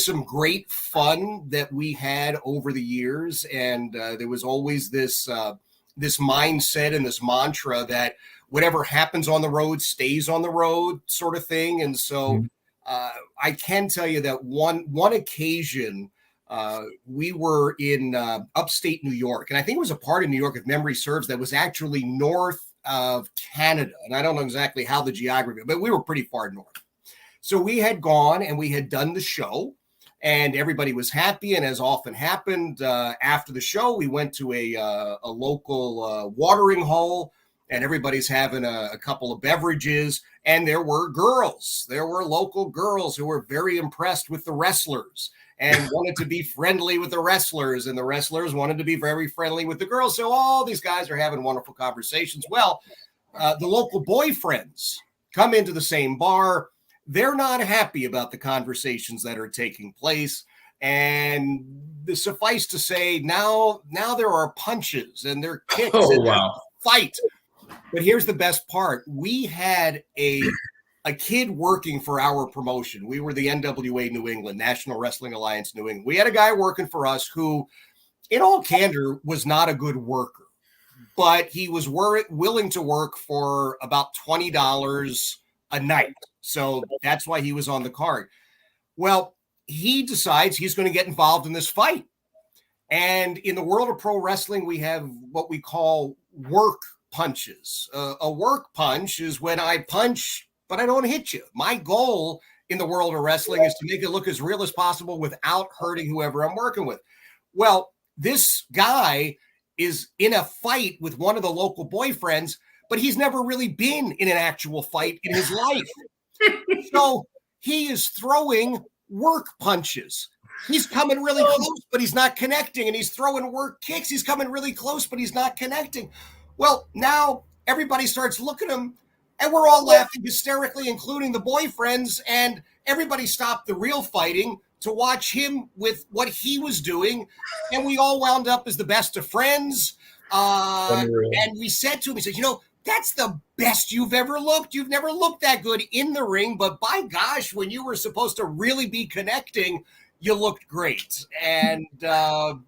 some great fun that we had over the years. And there was always this mindset and this mantra that whatever happens on the road stays on the road, sort of thing. And so I can tell you that one occasion we were in upstate New York, and I think it was a part of New York, if memory serves, that was actually north of Canada. And I don't know exactly how the geography, but we were pretty far north. So we had gone and we had done the show, and everybody was happy. And as often happened, after the show, we went to a local watering hole, and everybody's having a couple of beverages. And there were local girls who were very impressed with the wrestlers and wanted to be friendly with the wrestlers, and the wrestlers wanted to be very friendly with the girls. So all these guys are having wonderful conversations. Well, the local boyfriends come into the same bar. They're not happy about the conversations that are taking place. And suffice to say, now there are punches and there are kicks and wow. fight. But here's the best part. We had a a kid working for our promotion. We were the NWA New England, National Wrestling Alliance New England. We had a guy working for us who, in all candor, was not a good worker, but he was willing to work for about $20 a night. So that's why he was on the card. Well, he decides he's going to get involved in this fight. And in the world of pro wrestling, we have what we call work punches. A work punch is when I punch, but I don't hit you. My goal in the world of wrestling is to make it look as real as possible without hurting whoever I'm working with. Well, this guy is in a fight with one of the local boyfriends, but he's never really been in an actual fight in his life. So he is throwing work punches. He's coming really close, but he's not connecting. And he's throwing work kicks. He's coming really close, but he's not connecting. Well, now everybody starts looking at him, and we're all laughing hysterically, including the boyfriends. And everybody stopped the real fighting to watch him with what he was doing. And we all wound up as the best of friends. And we said to him, he said, that's the best you've ever looked. You've never looked that good in the ring, but by gosh, when you were supposed to really be connecting, you looked great. And so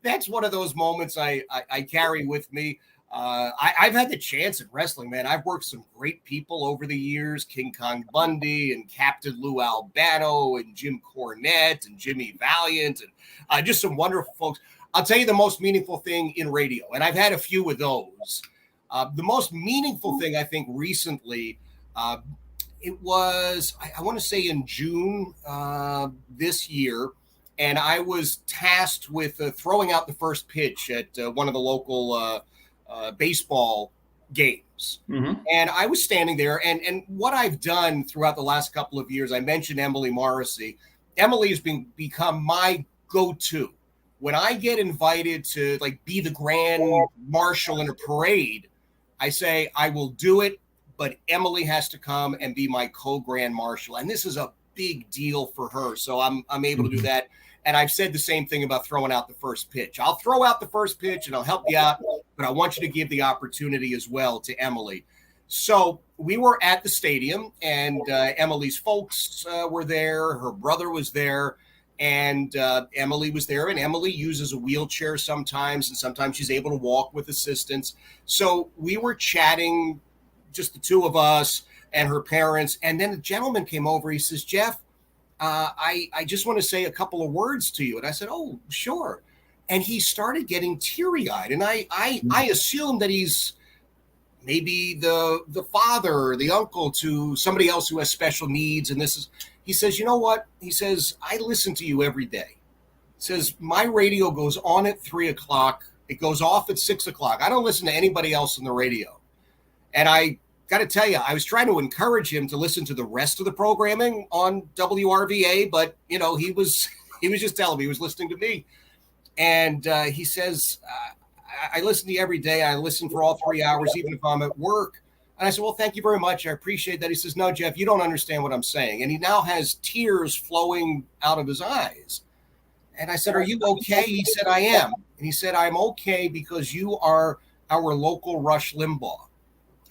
that's one of those moments I carry with me. I've had the chance at wrestling, man. I've worked some great people over the years, King Kong Bundy and Captain Lou Albano and Jim Cornette and Jimmy Valiant and just some wonderful folks. I'll tell you the most meaningful thing in radio, and I've had a few of those. The most meaningful thing, I think, recently, it was, I want to say in June this year, and I was tasked with throwing out the first pitch at one of the local baseball games. Mm-hmm. And I was standing there, and what I've done throughout the last couple of years, I mentioned Emily Morrissey. Emily has become my go-to. When I get invited to be the grand marshal in a parade, I say, I will do it, but Emily has to come and be my co-grand marshal. And this is a big deal for her. So I'm able to do that. And I've said the same thing about throwing out the first pitch. I'll throw out the first pitch and I'll help you out, but I want you to give the opportunity as well to Emily. So we were at the stadium, and Emily's folks were there. Her brother was there. And Emily was there, and Emily uses a wheelchair sometimes, and sometimes she's able to walk with assistance. So we were chatting, just the two of us and her parents. And then a gentleman came over. He says, Jeff, I just want to say a couple of words to you. And I said, oh, sure. And he started getting teary-eyed. And I assumed that he's maybe the father or the uncle to somebody else who has special needs. And he says, you know what? He says, I listen to you every day. He says, my radio goes on at 3:00. It goes off at 6:00. I don't listen to anybody else on the radio. And I got to tell you, I was trying to encourage him to listen to the rest of the programming on WRVA, but he was just telling me he was listening to me. And he says, I listen to you every day. I listen for all 3 hours, even if I'm at work. And I said, well, thank you very much. I appreciate that. He says, no, Jeff, you don't understand what I'm saying. And he now has tears flowing out of his eyes. And I said, are you okay? He said, I am. And he said, I'm okay because you are our local Rush Limbaugh.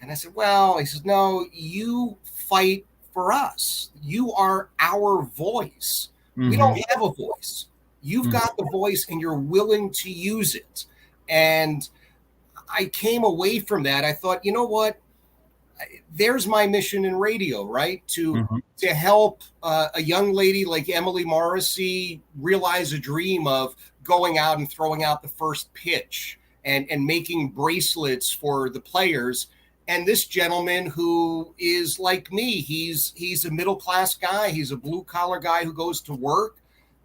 And I said, well, he says, no, you fight for us. You are our voice. Mm-hmm. We don't have a voice. You've got the voice, and you're willing to use it. And I came away from that. I thought, you know what? There's my mission in radio, right? To help a young lady like Emily Morrissey realize a dream of going out and throwing out the first pitch and making bracelets for the players. And this gentleman who is like me, he's a middle-class guy. He's a blue-collar guy who goes to work.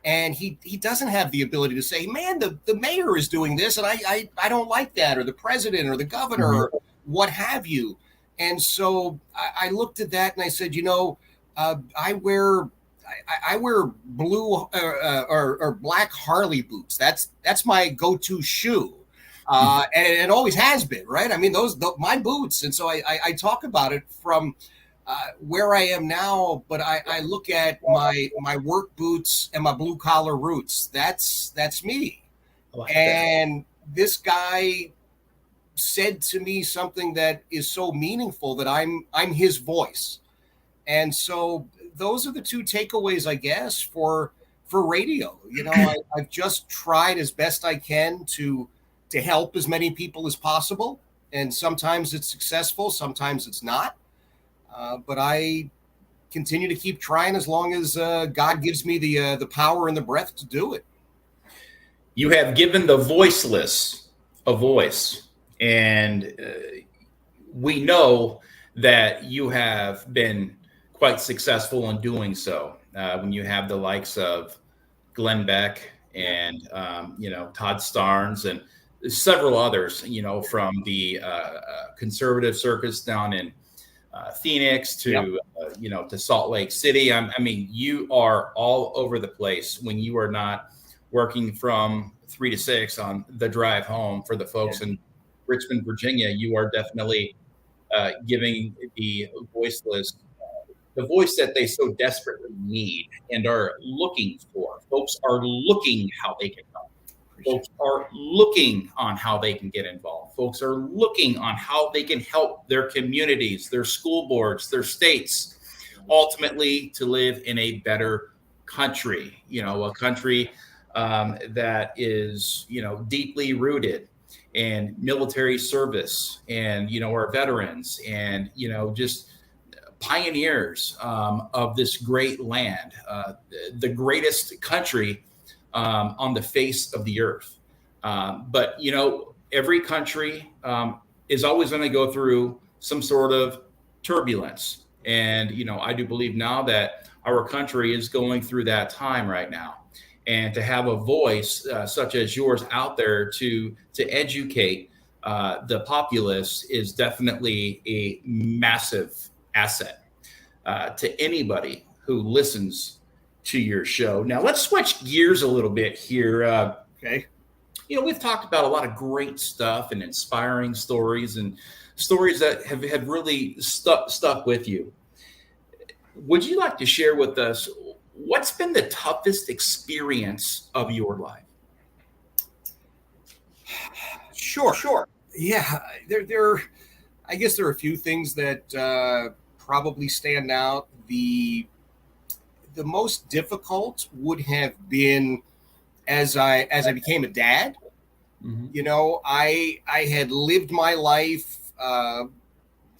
And he doesn't have the ability to say, man, the mayor is doing this, and I don't like that, or the president or the governor or what have you. And so I looked at that and I said, I wear blue or black Harley boots. That's my go-to shoe. And it always has been, right? I mean, my boots. And so I talk about it from where I am now, but I look at my work boots and my blue collar roots. That's me. Like and that. This guy said to me something that is so meaningful that I'm his voice. And so those are the two takeaways, I guess, for radio. I've just tried as best I can to help as many people as possible. And sometimes it's successful, sometimes it's not. But I continue to keep trying as long as God gives me the power and the breath to do it. You have given the voiceless a voice, and we know that you have been quite successful in doing so. When you have the likes of Glenn Beck and Todd Starnes and several others, from the conservative circus down in Phoenix to to Salt Lake City. I mean, you are all over the place when you are not working from 3 to 6 on the drive home. For the folks in Richmond, Virginia, you are definitely giving the voiceless the voice that they so desperately need and are looking for. Folks are looking how they can help. Folks are looking on how they can get involved. Folks are looking on how they can help their communities, their school boards, their states, ultimately to live in a better country, a country that is, deeply rooted in military service and, our veterans and, just pioneers of this great land, the greatest country on the face of the earth. But, every country is always going to go through some sort of turbulence. And, I do believe now that our country is going through that time right now. And to have a voice such as yours out there to educate the populace is definitely a massive asset to anybody who listens to your show. Now, let's switch gears a little bit here. Okay. We've talked about a lot of great stuff and inspiring stories and stories that have really stuck with you. Would you like to share with us what's been the toughest experience of your life? Sure. Yeah, I guess there are a few things that probably stand out. The most difficult would have been as I became a dad. Mm-hmm. I had lived my life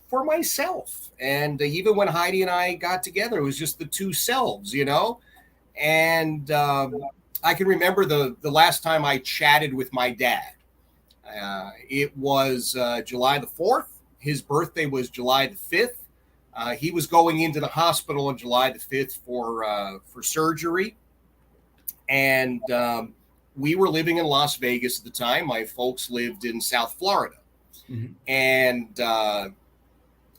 for myself, and even when Heidi and I got together, it was just the two selves, And I can remember the last time I chatted with my dad. It was July the 4th. His birthday was July the 5th. He was going into the hospital on July the 5th for surgery. And we were living in Las Vegas at the time. My folks lived in South Florida. Mm-hmm. And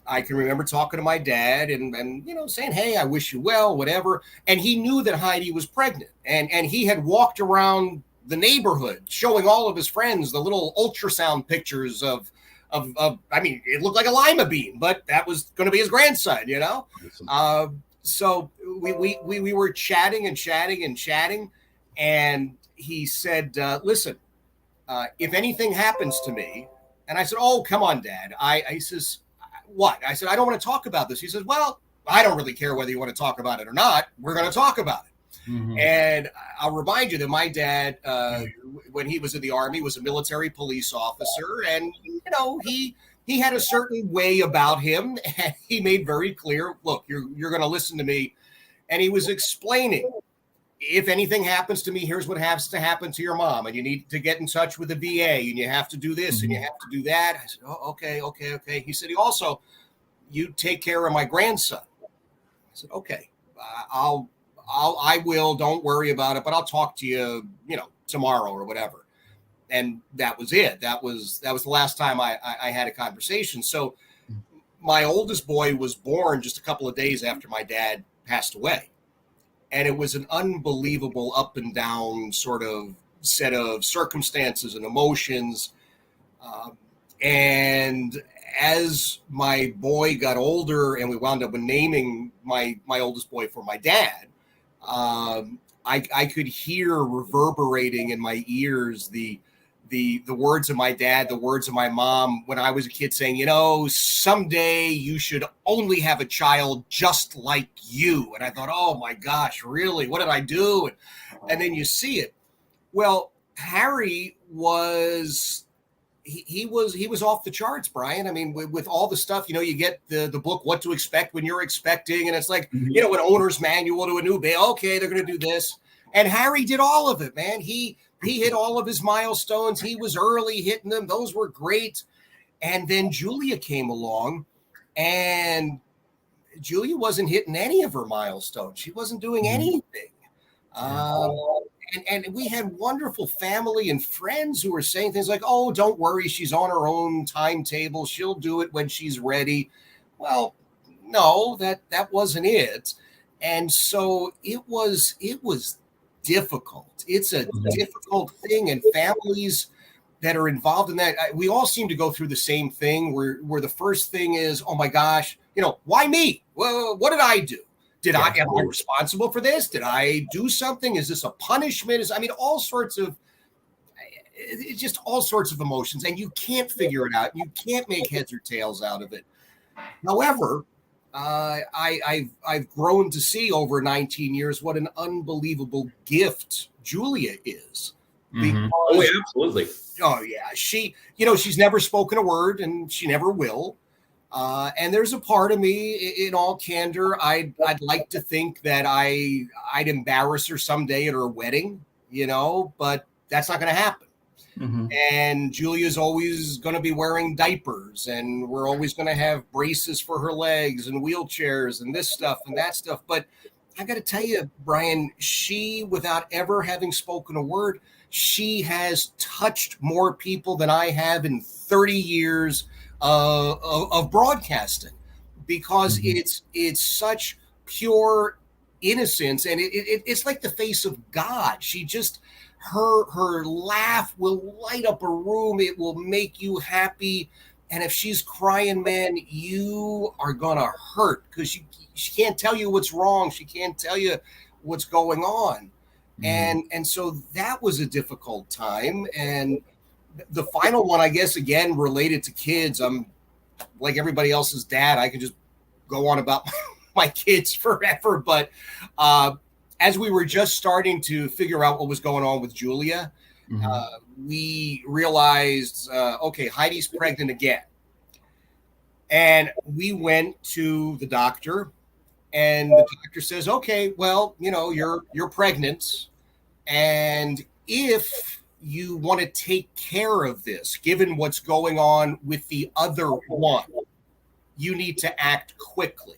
I can remember talking to my dad and saying, hey, I wish you well, whatever. And he knew that Heidi was pregnant. And he had walked around the neighborhood showing all of his friends the little ultrasound pictures of I mean, it looked like a lima bean, but that was going to be his grandson, So we were chatting, and he said, listen, if anything happens to me, and I said, oh, come on, Dad. He says, what? I said, I don't want to talk about this. He says, well, I don't really care whether you want to talk about it or not. We're going to talk about it. Mm-hmm. And I'll remind you that my dad, when he was in the Army, was a military police officer. And, he had a certain way about him. And he made very clear, look, you're going to listen to me. And he was explaining, if anything happens to me, here's what has to happen to your mom. And you need to get in touch with the VA, and you have to do this, and you have to do that. I said, oh, okay. He said, you take care of my grandson. I said, okay, I will, don't worry about it, but I'll talk to you, tomorrow or whatever. And that was it. That was the last time I had a conversation. So my oldest boy was born just a couple of days after my dad passed away. And it was an unbelievable up and down sort of set of circumstances and emotions. And as my boy got older and we wound up naming my oldest boy for my dad, I could hear reverberating in my ears the the words of my dad, the words of my mom when I was a kid saying, you know, someday you should only have a child just like you. And I thought, oh my gosh, really? What did I do? And then you see it. Well, Harry was he was off the charts, Brian. I mean, with all the stuff, you know, you get the book, What to Expect When You're Expecting. And it's like, you know, an owner's manual to a new baby. Okay, they're going to do this. And Harry did all of it, man. He hit all of his milestones. He was early hitting them. Those were great. And then Julia came along, and Julia wasn't hitting any of her milestones. She wasn't doing anything. And we had wonderful family and friends who were saying things like, oh, don't worry, she's on her own timetable. She'll do it when she's ready. Well, no, that wasn't it. And so it was difficult. It's a difficult thing, and families that are involved in that, we all seem to go through the same thing where the first thing is, oh my gosh, you know, why me? Well, what did I do? Am I responsible for this? Did I do something? Is this a punishment? All sorts of emotions, and you can't figure it out. You can't make heads or tails out of it. However, I've grown to see over 19 years what an unbelievable gift Julia is. Mm-hmm. Oh, yeah, absolutely. Oh yeah, she's never spoken a word, and she never will. And there's a part of me, in all candor, I'd like to think that I'd embarrass her someday at her wedding, you know, but that's not going to happen. Mm-hmm. And Julia's always going to be wearing diapers, and we're always going to have braces for her legs and wheelchairs and this stuff and that stuff. But I got to tell you, Brian, she, without ever having spoken a word, she has touched more people than I have in 30 years of broadcasting, because it's such pure innocence, and it's like the face of God. She just, her laugh will light up a room. It will make you happy. And if she's crying, man, you are gonna hurt, because she can't tell you what's wrong. She can't tell you what's going on. And so that was a difficult time. And the final one, I guess, again, related to kids. I'm like everybody else's dad. I could just go on about my kids forever. But as we were just starting to figure out what was going on with Julia, we realized, okay, Heidi's pregnant again. And we went to the doctor, and the doctor says, okay, well, you know, you're pregnant. And if you want to take care of this, given what's going on with the other one, you need to act quickly.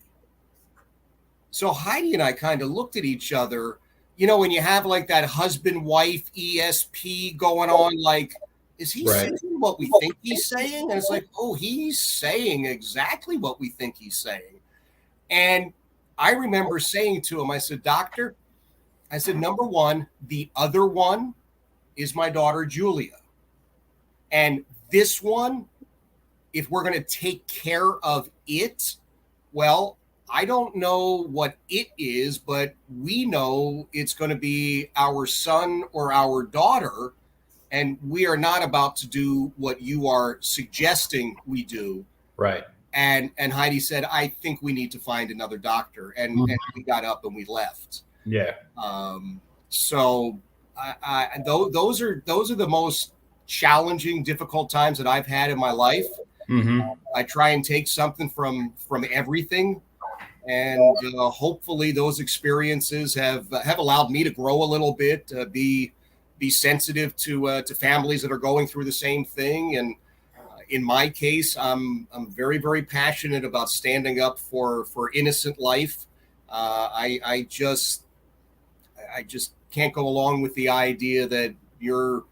So Heidi and I kind of looked at each other, you know, when you have like that husband-wife ESP going on, like, is he saying what we think he's saying? And it's like, oh, he's saying exactly what we think he's saying. And I remember saying to him, I said, doctor, I said, number one, the other one is my daughter, Julia. And this one, if we're going to take care of it, well, I don't know what it is, but we know it's going to be our son or our daughter. And we are not about to do what you are suggesting we do. Right. And Heidi said, I think we need to find another doctor. And we got up and we left. Yeah. So those are the most challenging, difficult times that I've had in my life. I try and take something from everything, and hopefully those experiences have allowed me to grow a little bit, be sensitive to families that are going through the same thing. And in my case, I'm very, very passionate about standing up for innocent life. I just can't go along with the idea that you're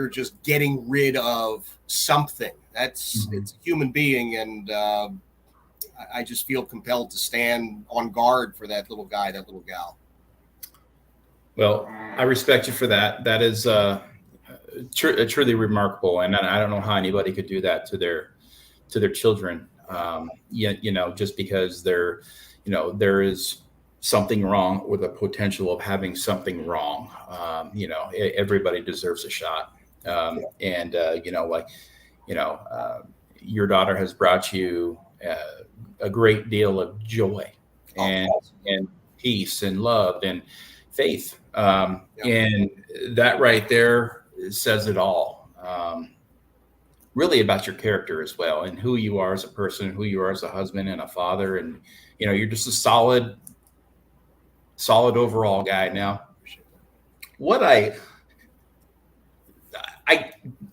just getting rid of something. It's a human being, and I just feel compelled to stand on guard for that little guy, that little gal. Well, I respect you for that. That is truly remarkable, and I don't know how anybody could do that to their children. You know, just because there is something wrong, or the potential of having something wrong. You know, everybody deserves a shot. Your daughter has brought you a great deal of joy and peace and love and faith. And that right there says it all. Really about your character as well, and who you are as a person, who you are as a husband and a father. And, you're just a solid overall guy. Now, what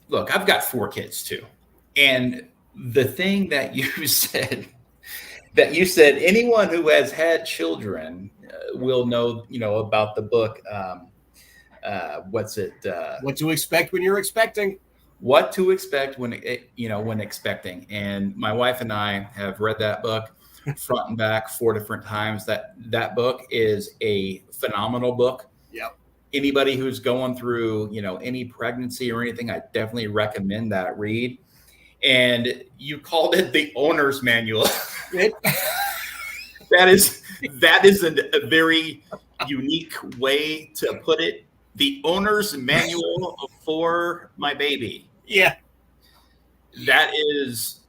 look, I've got 4 kids too. And the thing that you said, anyone who has had children will know, about the book. What's it? What to expect when you're expecting. What to expect when expecting. And my wife and I have read that book front and back 4 different times. That book is a phenomenal book. Yep. Anybody who's going through, any pregnancy or anything, I definitely recommend that read. And you called it the owner's manual. That is a very unique way to put it. The owner's manual for my baby. Yeah. That is,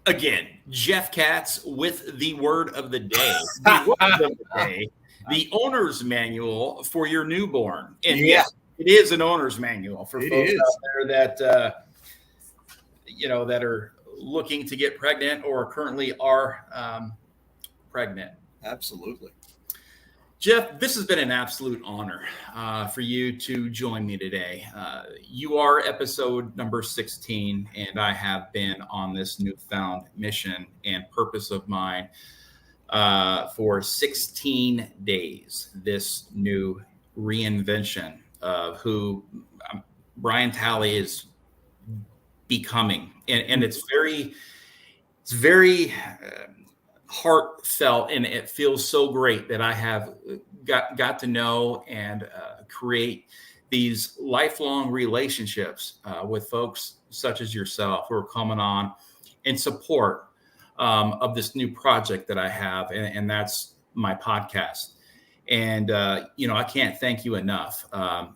again, Jeff Katz with the word of the day. The word of the day, the owner's manual for your newborn. And yes, it is an owner's manual for folks out there that, that are looking to get pregnant or currently are pregnant. Absolutely. Jeff, this has been an absolute honor for you to join me today. You are episode number 16, and I have been on this newfound mission and purpose of mine for 16 days, this new reinvention of who Brian Talley is becoming. And it's very heartfelt, and it feels so great that I have got to know and create these lifelong relationships with folks such as yourself who are coming on in support of this new project that I have, and that's my podcast. And I can't thank you enough.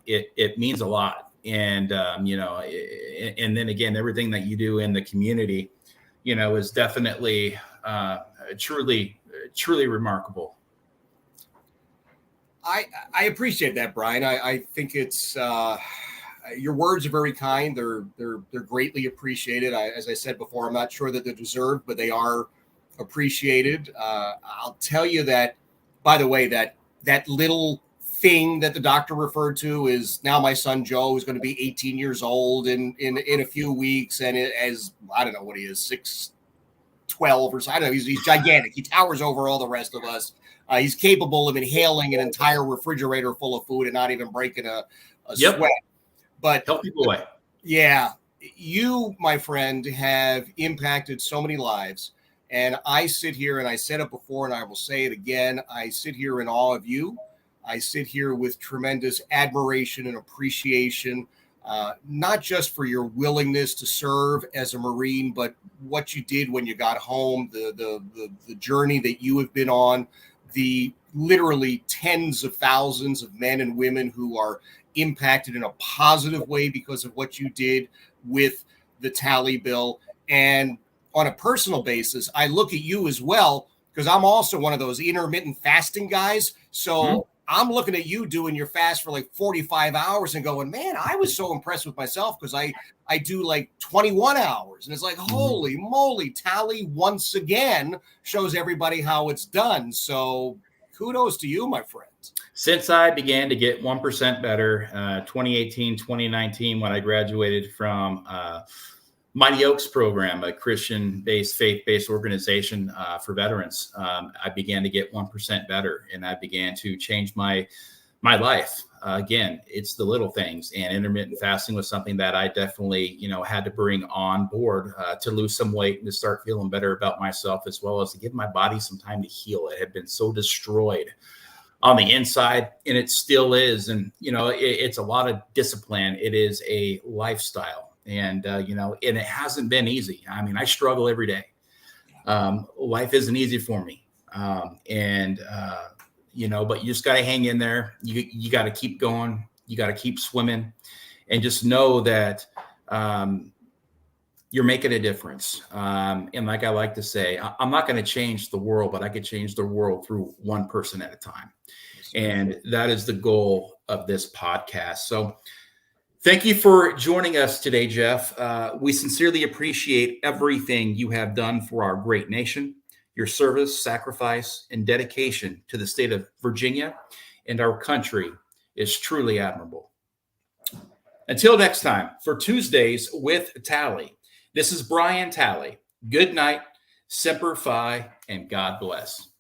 It means a lot, and and then again, everything that you do in the community, is definitely truly remarkable. I appreciate that, Brian. I think it's your words are very kind. They're greatly appreciated. As I said before, I'm not sure that they're deserved, but they are appreciated. I'll tell you that, by the way, that little thing that the doctor referred to is now my son Joe is going to be 18 years old in a few weeks, and as I don't know what he is, 6'12" or so. I don't know. He's gigantic. He towers over all the rest of us. He's capable of inhaling an entire refrigerator full of food and not even breaking a sweat. But help people away. Yeah, you, my friend, have impacted so many lives. And I sit here, and I said it before, and I will say it again. I sit here in awe of you. I sit here with tremendous admiration and appreciation, not just for your willingness to serve as a Marine, but what you did when you got home, the journey that you have been on, the literally tens of thousands of men and women who are impacted in a positive way because of what you did with the Tally bill. And on a personal basis, I look at you as well, because I'm also one of those intermittent fasting guys. So I'm looking at you doing your fast for like 45 hours and going, man, I was so impressed with myself because I do like 21 hours. And it's like, holy moly, Tally once again shows everybody how it's done. So kudos to you, my friend. Since I began to get 1% better, 2018, 2019, when I graduated from Mighty Oaks program, a Christian-based, faith-based organization for veterans, I began to get 1% better, and I began to change my life. Again, it's the little things, and intermittent fasting was something that I definitely, had to bring on board to lose some weight and to start feeling better about myself, as well as to give my body some time to heal. It had been so destroyed on the inside, and it still is. And, it's a lot of discipline. It is a lifestyle. And, and it hasn't been easy. I mean, I struggle every day. Life isn't easy for me. But you just got to hang in there. You got to keep going. You got to keep swimming. and just know that you're making a difference. And like I like to say, I'm not going to change the world, but I could change the world through one person at a time. And that is the goal of this podcast. So thank you for joining us today, Jeff. We sincerely appreciate everything you have done for our great nation. Your service, sacrifice, and dedication to the state of Virginia and our country is truly admirable. Until next time, for Tuesdays with Tally, this is Brian Tally. Good night, Semper Fi, and God bless.